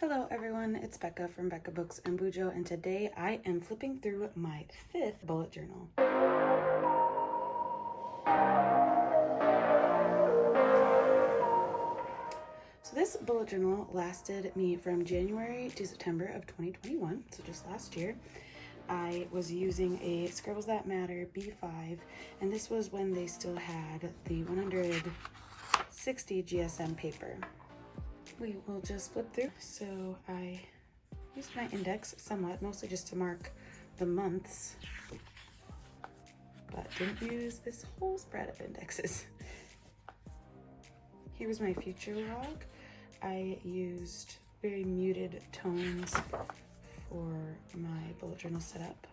Hello everyone, it's Becca from Becca Books and Bujo, and today I am flipping through my 5th bullet journal. So this bullet journal lasted me from January to September of 2021, so just last year. I was using a Scribbles That Matter B5, and this was when they still had the 160 GSM paper. We will just flip through. So I used my index somewhat, mostly just to mark the months, but didn't use this whole spread of indexes. Here was my future log. I used very muted tones for my bullet journal setup.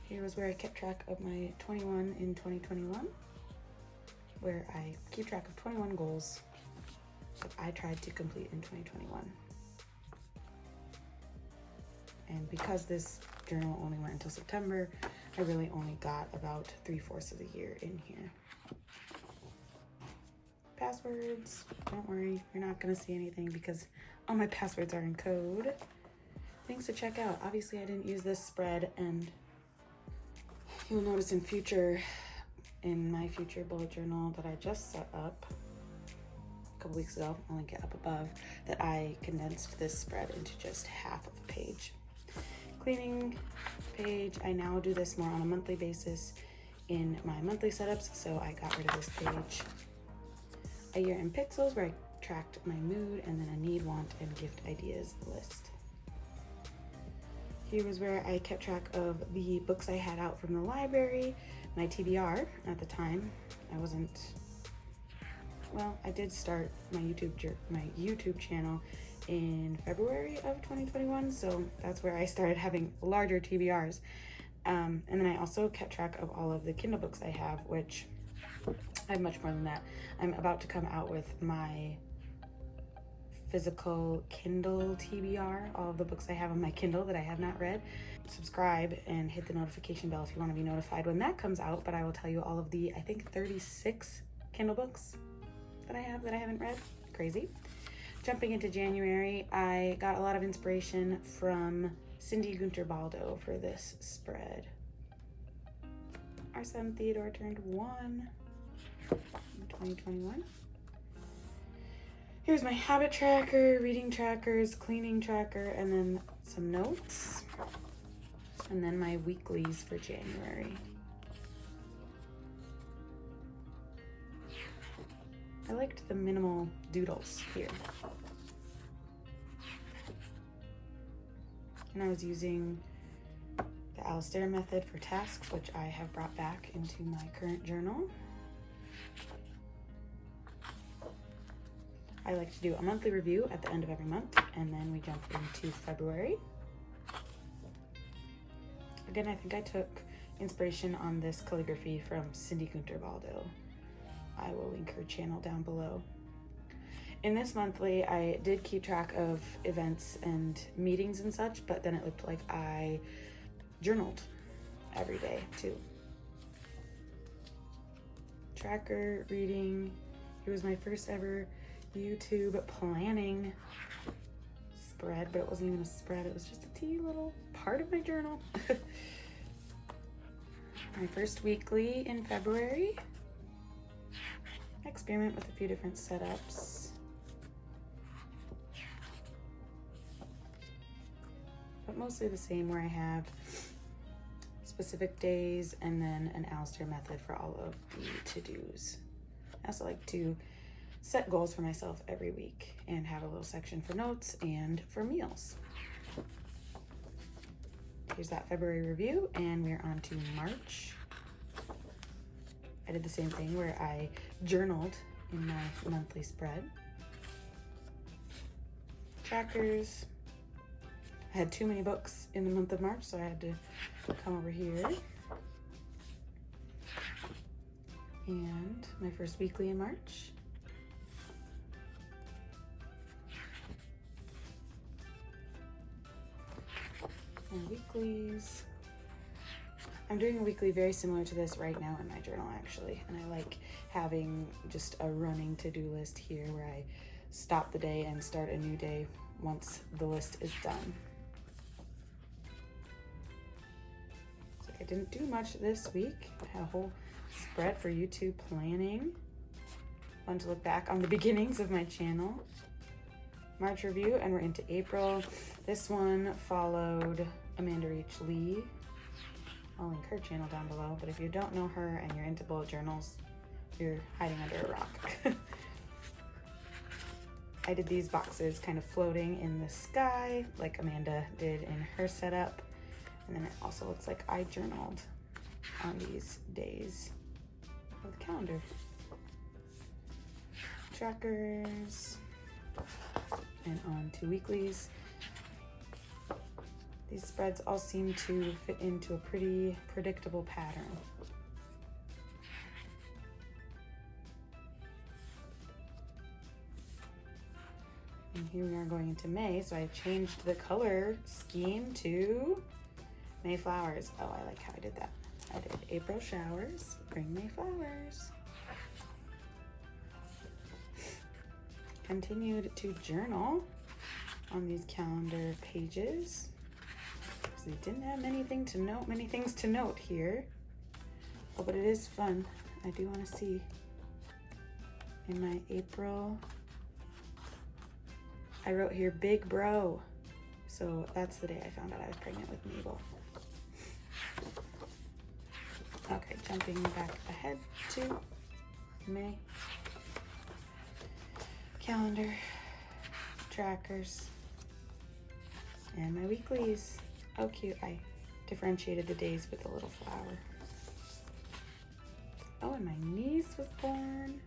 Here was where I kept track of my 21 in 2021, where I keep track of 21 goals that I tried to complete in 2021. And because this journal only went until September, I really only got about 3/4 of the year in here. Passwords, don't worry, you're not gonna see anything because all my passwords are in code. Things to check out. Obviously I didn't use this spread, and you'll notice in my future bullet journal that I just set up a couple weeks ago, I'll link it up above, that I condensed this spread into just half of a page. Cleaning page, I now do this more on a monthly basis in my monthly setups, so I got rid of this page. A year in pixels, where I tracked my mood, and then a need, want, and gift ideas list. Here was where I kept track of the books I had out from the library, my TBR at the time. I did start my YouTube channel in February of 2021, so that's where I started having larger TBRs. And then I also kept track of all of the Kindle books I have, which I have much more than that. I'm about to come out with my physical Kindle TBR, all of the books I have on my Kindle that I have not read. Subscribe and hit the notification bell if you want to be notified when that comes out, but I will tell you all of the, I think, 36 Kindle books that I have that I haven't read. Crazy. Jumping into January, I got a lot of inspiration from Cindy Gunter Baldo for this spread. Our son Theodore turned 1 in 2021. Here's my habit tracker, reading trackers, cleaning tracker, and then some notes. And then my weeklies for January. I liked the minimal doodles here. And I was using the Alistair method for tasks, which I have brought back into my current journal. I like to do a monthly review at the end of every month, and then we jump into February. Again, I think I took inspiration on this calligraphy from Cindy Gunter Baldo. I will link her channel down below. In this monthly, I did keep track of events and meetings and such, but then it looked like I journaled every day too. Tracker, reading. It was my first ever YouTube planning spread, but it wasn't even a spread, it was just a teeny little part of my journal. My first weekly in February. Experiment with a few different setups. But mostly the same, where I have specific days and then an Alistair method for all of the to-dos. I also like to set goals for myself every week and have a little section for notes and for meals. Here's that February review, and we're on to March. I did the same thing where I journaled in my monthly spread. Trackers. I had too many books in the month of March, so I had to come over here. And my first weekly in March. My weeklies. I'm doing a weekly very similar to this right now in my journal, actually, and I like having just a running to-do list here where I stop the day and start a new day once the list is done. So I didn't do much this week. I had a whole spread for YouTube planning. Fun to look back on the beginnings of my channel. March review, and we're into April. This one followed Amanda Reach Lee. I'll link her channel down below, but if you don't know her and you're into bullet journals, you're hiding under a rock. I did these boxes kind of floating in the sky like Amanda did in her setup. And then it also looks like I journaled on these days with the calendar. Trackers, and on to weeklies. These spreads all seem to fit into a pretty predictable pattern. And here we are going into May, so I changed the color scheme to May flowers. Oh, I like how I did that. I did April showers, bring May flowers. Continued to journal on these calendar pages. So we didn't have many things to note here. Oh, but it is fun. I do want to see in my April. I wrote here big bro. So that's the day I found out I was pregnant with Mabel. Okay, jumping back ahead to May. Calendar, trackers, and my weeklies. Oh, cute. I differentiated the days with a little flower. Oh, and my niece was born.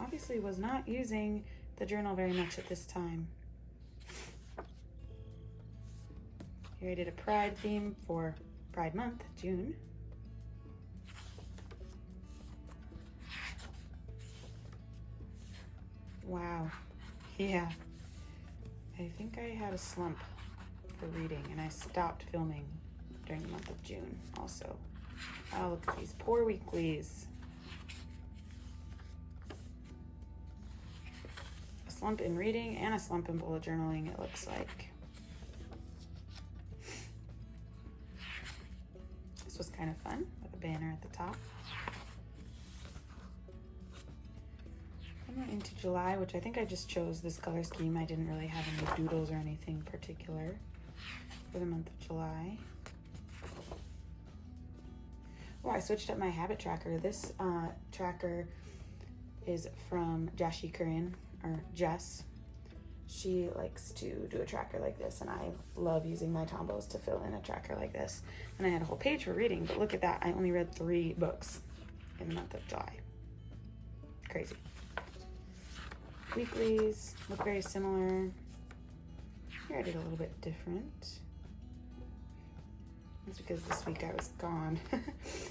Obviously was not using the journal very much at this time. Here I did a Pride theme for Pride Month, June. Wow, yeah. I think I had a slump for reading and I stopped filming during the month of June also. Oh, look at these poor weeklies. A slump in reading and a slump in bullet journaling, it looks like. This was kind of fun with a banner at the top. And we're into July, which I think I just chose this color scheme. I didn't really have any doodles or anything particular for the month of July. Oh, I switched up my habit tracker. This tracker is from Jashi Kurian, or Jess. She likes to do a tracker like this, and I love using my Tombos to fill in a tracker like this. And I had a whole page for reading, but look at that. I only read 3 books in the month of July. Crazy. Weeklies look very similar. Here I did a little bit different. That's because this week I was gone.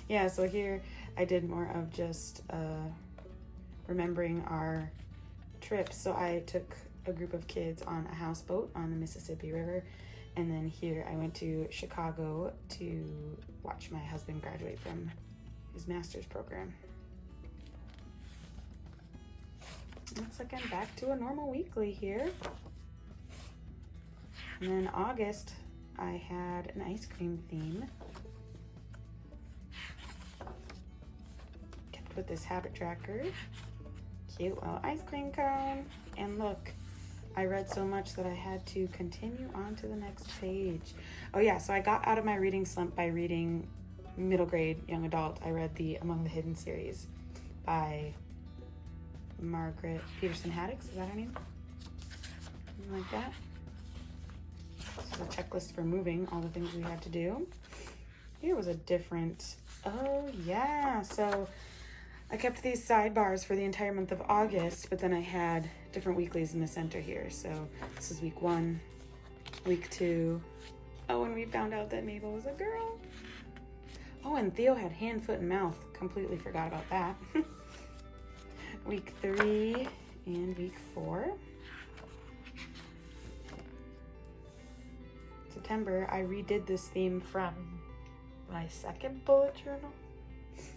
Yeah, so here I did more of just remembering our trips. So I took a group of kids on a houseboat on the Mississippi River, and then here I went to Chicago to watch my husband graduate from his master's program. Looks like I'm back to a normal weekly here. And then August, I had an ice cream theme. Kept with this habit tracker. Cute little ice cream cone. And look, I read so much that I had to continue on to the next page. Oh yeah, so I got out of my reading slump by reading middle grade young adult. I read the Among the Hidden series by Margaret Peterson Haddix, is that her name? Something like that. So a checklist for moving, all the things we had to do. Here was a different, oh yeah, so I kept these sidebars for the entire month of August, but then I had different weeklies in the center here. So this is week 1, week 2. Oh, and we found out that Mabel was a girl. Oh, and Theo had hand, foot, and mouth. Completely forgot about that. Week 3 and week 4. September, I redid this theme from my second bullet journal.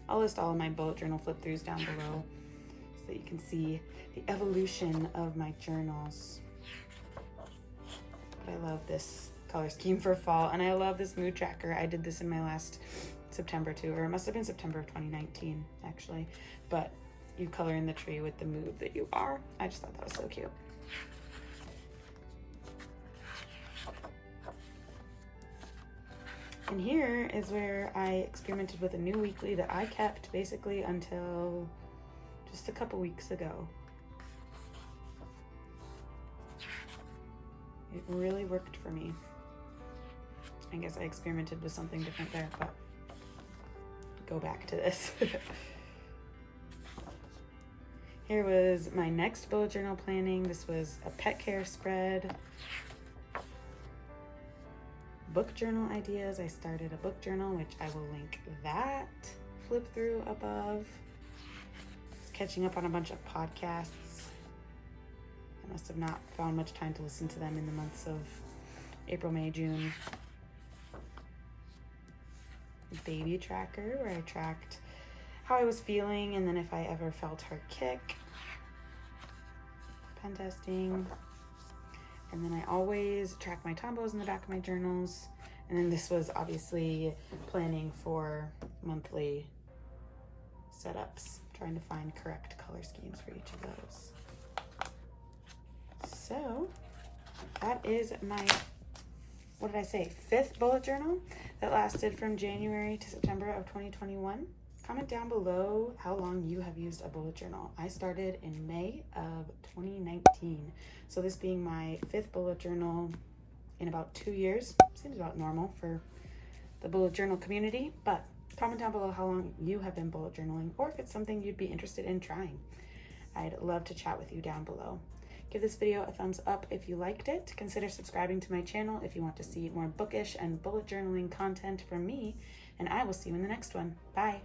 I'll list all of my bullet journal flip throughs down below so that you can see the evolution of my journals. But I love this color scheme for fall, and I love this mood tracker. I did this in my last September too, or it must have been September of 2019 actually, but you color in the tree with the mood that you are. I just thought that was so cute. And here is where I experimented with a new weekly that I kept basically until just a couple weeks ago. It really worked for me. I guess I experimented with something different there, but go back to this. Here was my next bullet journal planning. This was a pet care spread. Book journal ideas. I started a book journal, which I will link that flip through above. Catching up on a bunch of podcasts. I must have not found much time to listen to them in the months of April, May, June. Baby tracker, where I tracked how I was feeling and then if I ever felt her kick. Pen testing. And then I always track my tombos in the back of my journals. And then this was obviously planning for monthly setups, trying to find correct color schemes for each of those. So that is my, what did I say, 5th bullet journal that lasted from January to September of 2021. Comment down below how long you have used a bullet journal. I started in May of 2019. So this being my 5th bullet journal in about 2 years. Seems about normal for the bullet journal community, but comment down below how long you have been bullet journaling or if it's something you'd be interested in trying. I'd love to chat with you down below. Give this video a thumbs up if you liked it. Consider subscribing to my channel if you want to see more bookish and bullet journaling content from me, and I will see you in the next one. Bye.